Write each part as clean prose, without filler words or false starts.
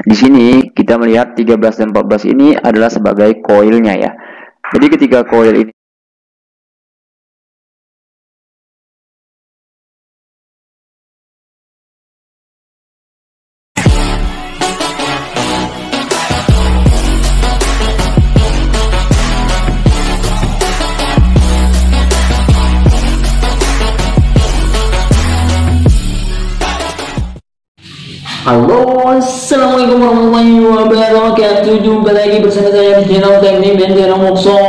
Di sini kita melihat 13 dan 14 ini adalah sebagai koilnya ya. Jadi ketika koil ini Halo, assalamualaikum warahmatullahi wabarakatuh. Jumpa lagi bersama saya di channel Teknik dan Channel Workshop.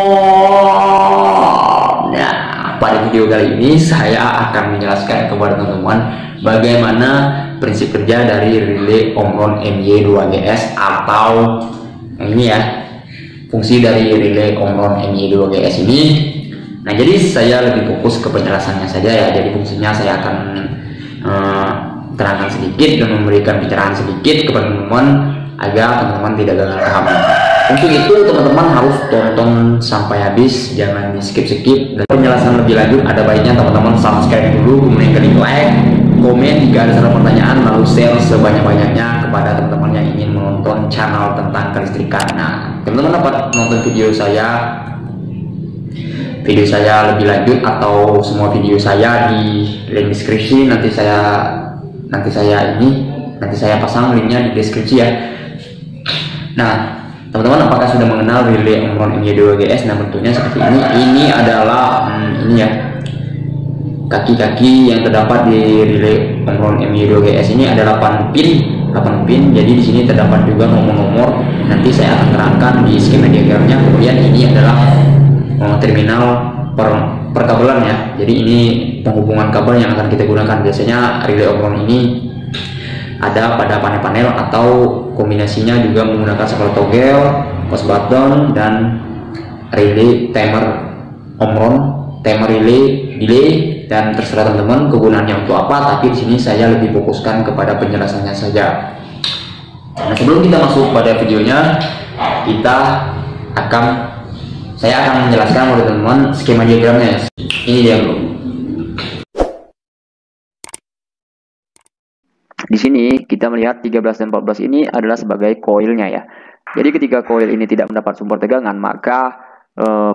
Nah, pada video kali ini saya akan menjelaskan kepada teman-teman bagaimana prinsip kerja dari relay Omron MY2GS atau ini ya, fungsi dari relay Omron MY2GS ini. Nah, jadi saya lebih fokus ke penjelasannya saja ya. Jadi fungsinya saya akan terangkan sedikit dan memberikan pencerahan sedikit kepada teman-teman agar teman-teman tidak gagal paham. Untuk itu teman-teman harus tonton sampai habis, jangan di skip-skip. Dan penjelasan lebih lanjut ada baiknya teman-teman subscribe dulu, kemudian klik like, komen jika ada salah pertanyaan, lalu share sebanyak-banyaknya kepada teman-teman yang ingin menonton channel tentang kelistrikan. Nah, teman-teman dapat menonton video saya lebih lanjut atau semua video saya di link deskripsi. Nanti saya pasang linknya di deskripsi ya. Nah, teman-teman apakah sudah mengenal relay Omron MY2GS? Nah, bentuknya seperti ini. Ini adalah ini ya, kaki-kaki yang terdapat di relay Omron MY2GS ini ada 8 pin. Jadi di sini terdapat juga nomor-nomor. Nanti saya akan terangkan di skema diagramnya. Kemudian ini adalah terminal perkabelan ya. Jadi ini penghubungan kabel yang akan kita gunakan. Biasanya relay Omron ini ada pada panel-panel atau kombinasinya juga menggunakan seperti toggle, push button, dan relay timer Omron, timer relay, delay, dan terserah teman-teman kegunaannya untuk apa. Tapi di sini saya lebih fokuskan kepada penjelasannya saja. Nah, sebelum kita masuk pada videonya, saya akan menjelaskan kepada teman-teman skema diagramnya. Ini dia bro. di sini kita melihat 13 dan 14 ini adalah sebagai koilnya ya. Jadi ketika koil ini tidak mendapat sumber tegangan, maka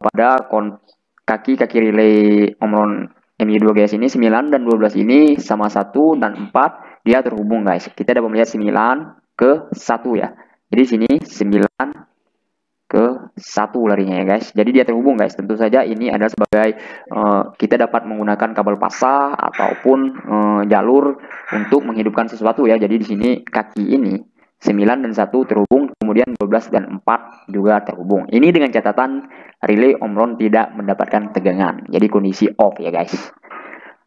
pada kaki-kaki relay Omron MY2GS ini 9 dan 12 ini sama 1 dan 4 dia terhubung guys. Kita dapat melihat 9 ke 1 ya. Jadi sini 9 ke 1 larinya ya guys. Jadi dia terhubung guys. Tentu saja ini adalah sebagai kita dapat menggunakan kabel pasah ataupun jalur untuk menghidupkan sesuatu ya. Jadi di sini kaki ini 9 dan 1 terhubung, kemudian 12 dan 4 juga terhubung. Ini dengan catatan relay Omron tidak mendapatkan tegangan. Jadi kondisi off ya guys.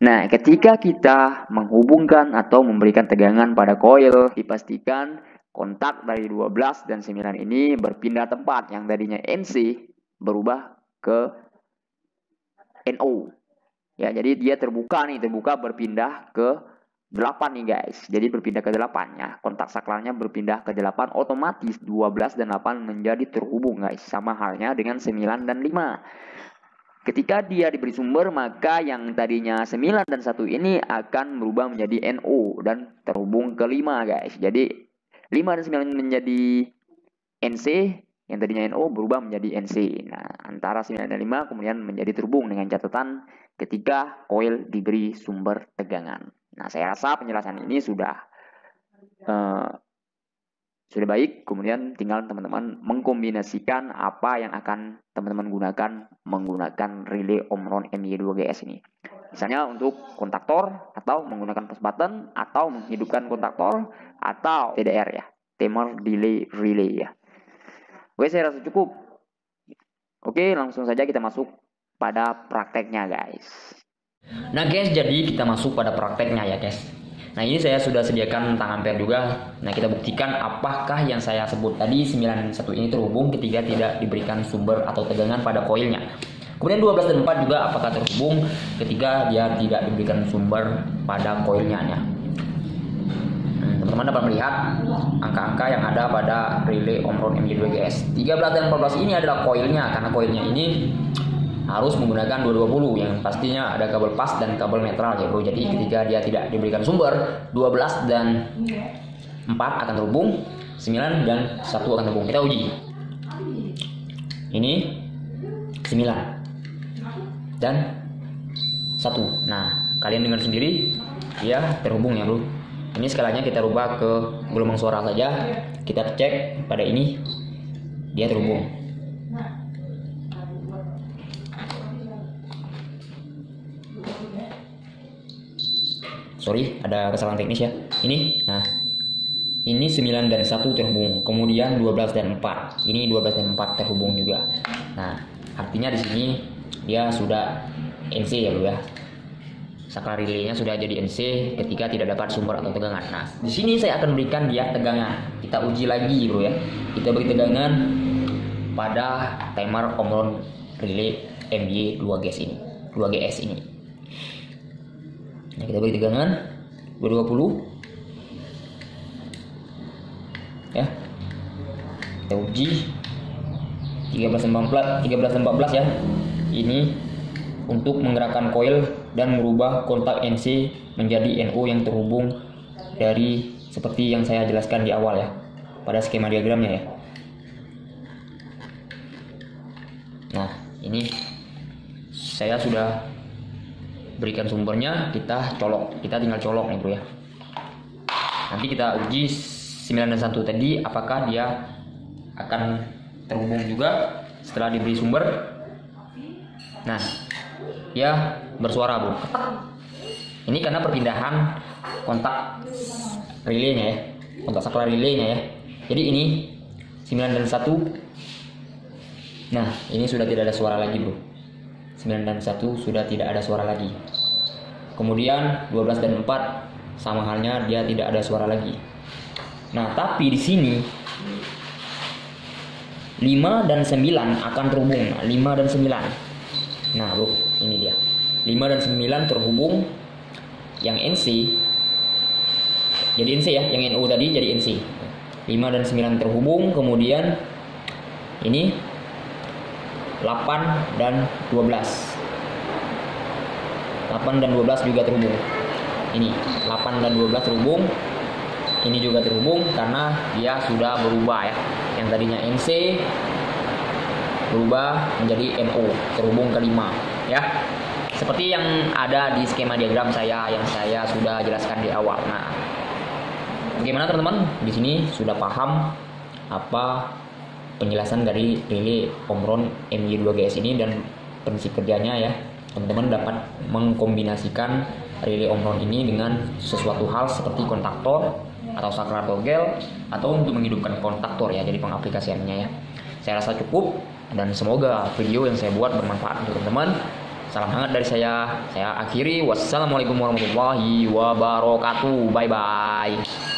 Nah, ketika kita menghubungkan atau memberikan tegangan pada koil, dipastikan kontak dari 12 dan 9 ini berpindah tempat. Yang tadinya NC berubah ke NO. Ya, jadi dia terbuka berpindah ke 8 nih guys. Jadi berpindah ke 8 ya. Kontak saklarnya berpindah ke 8, otomatis 12 dan 8 menjadi terhubung guys. Sama halnya dengan 9 dan 5. Ketika dia diberi sumber, maka yang tadinya 9 dan 1 ini akan berubah menjadi NO dan terhubung ke 5 guys. Jadi 5 dan 9 menjadi NC, yang tadinya NO berubah menjadi NC. Nah, antara 9 dan 5 kemudian menjadi terhubung dengan catatan ketika koil diberi sumber tegangan. Nah, saya rasa penjelasan ini sudah baik. Kemudian tinggal teman-teman mengkombinasikan apa yang akan teman-teman gunakan menggunakan relay Omron MY2GS ini. Misalnya untuk kontaktor, atau menggunakan push button, atau menghidupkan kontaktor, atau TDR ya, timer delay relay ya. Oke, saya rasa cukup. Oke, langsung saja kita masuk pada prakteknya guys. Nah guys, jadi kita masuk pada prakteknya ya guys. Nah, ini saya sudah sediakan tang ampere juga. Nah, kita buktikan apakah yang saya sebut tadi 9 dan 1 ini terhubung ketika tidak diberikan sumber atau tegangan pada koilnya. Kemudian 12 dan 4 juga apakah terhubung ketika dia tidak diberikan sumber pada koilnya ya. Teman-teman dapat melihat angka-angka yang ada pada relay Omron MY2GS. 13 dan 14 ini adalah koilnya, karena koilnya ini harus menggunakan 220 yang pastinya ada kabel pas dan kabel netral ya bro. Jadi ketika dia tidak diberikan sumber, 12 dan 4 akan terhubung, 9 dan 1 akan terhubung. Kita uji. Ini 9 dan 1. Nah, kalian dengar sendiri dia terhubung ya bro. Ini skalanya kita rubah ke gelombang suara saja. Kita cek pada ini dia terhubung. Sorry, ada kesalahan teknis ya. Ini, nah, ini 9 dan 1 terhubung. Kemudian 12 dan 4. Ini 12 dan 4 terhubung juga. Nah, artinya di sini dia sudah NC ya bro ya. Saklar relaynya sudah jadi NC ketika tidak dapat sumber atau tegangan. Nah, di sini saya akan berikan dia tegangan. Kita uji lagi bro ya. Kita beri tegangan pada timer Omron relay MY 2GS ini. 2GS ini. Nah, kita beri tegangan 220 ya. Kita uji 1314 ya. Ini untuk menggerakkan coil dan merubah kontak NC menjadi NO yang terhubung dari seperti yang saya jelaskan di awal ya, pada skema diagramnya ya. Nah, ini saya sudah berikan sumbernya, kita colok, kita tinggal colok nih bro ya. Nanti kita uji 9 dan 1 tadi apakah dia akan terhubung juga setelah diberi sumber. Nah, dia bersuara bro. Ini karena perpindahan kontak relaynya ya, kontak saklar relaynya ya. Jadi ini 9 dan 1. Nah, ini sudah tidak ada suara lagi bro. 9 dan 1 sudah tidak ada suara lagi. Kemudian 12 dan 4 sama halnya dia tidak ada suara lagi. Nah, tapi di sini 5 dan 9 akan terhubung. Nah, 5 dan 9. Nah, bro, ini dia. 5 dan 9 terhubung. Yang NC jadi NC ya, yang NO tadi jadi NC. 5 dan 9 terhubung, kemudian ini 8 dan 12. 8 dan 12 juga terhubung. Ini 8 dan 12 terhubung. Ini juga terhubung karena dia sudah berubah ya. Yang tadinya NC berubah menjadi NO, terhubung ke 5 ya. Seperti yang ada di skema diagram saya yang saya sudah jelaskan di awal. Nah, bagaimana teman-teman? Di sini sudah paham apa penjelasan dari relay Omron MY 2GS ini dan prinsip kerjanya ya. Teman-teman dapat mengkombinasikan relay Omron ini dengan sesuatu hal seperti kontaktor atau saklar togel atau untuk menghidupkan kontaktor ya, jadi pengaplikasiannya ya. Saya rasa cukup dan semoga video yang saya buat bermanfaat untuk teman-teman. Salam hangat dari saya akhiri. Wassalamualaikum warahmatullahi wabarakatuh. Bye bye.